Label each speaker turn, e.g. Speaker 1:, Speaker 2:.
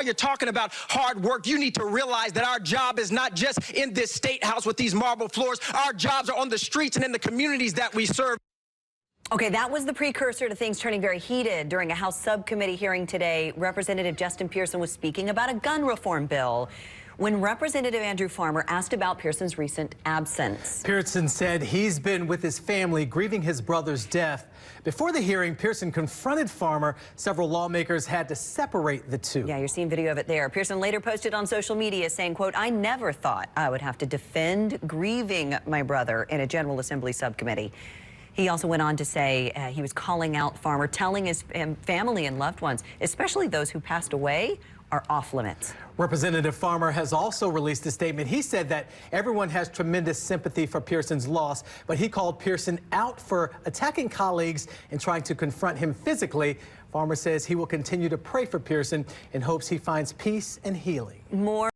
Speaker 1: You're talking about hard work. You need to realize that our job is not just in this state house with these marble floors. Our jobs are on the streets and in the communities that we serve.
Speaker 2: Okay, that was the precursor to things turning very heated during a House subcommittee hearing today. Representative Justin Pearson was speaking about a gun reform bill when Representative Andrew Farmer asked about Pearson's recent absence.
Speaker 3: Pearson said he's been with his family grieving his brother's death. Before the hearing, Pearson confronted Farmer. Several lawmakers had to separate the two.
Speaker 2: Yeah, you're seeing video of it there. Pearson later posted on social media saying, quote, "I never thought I would have to defend grieving my brother in a General Assembly subcommittee." He also went on to say he was calling out Farmer, telling his family and loved ones, especially those who passed away, are off limits.
Speaker 3: Representative Farmer has also released a statement. He said that everyone has tremendous sympathy for Pearson's loss, but he called Pearson out for attacking colleagues and trying to confront him physically. Farmer says he will continue to pray for Pearson in hopes he finds peace and healing.
Speaker 2: More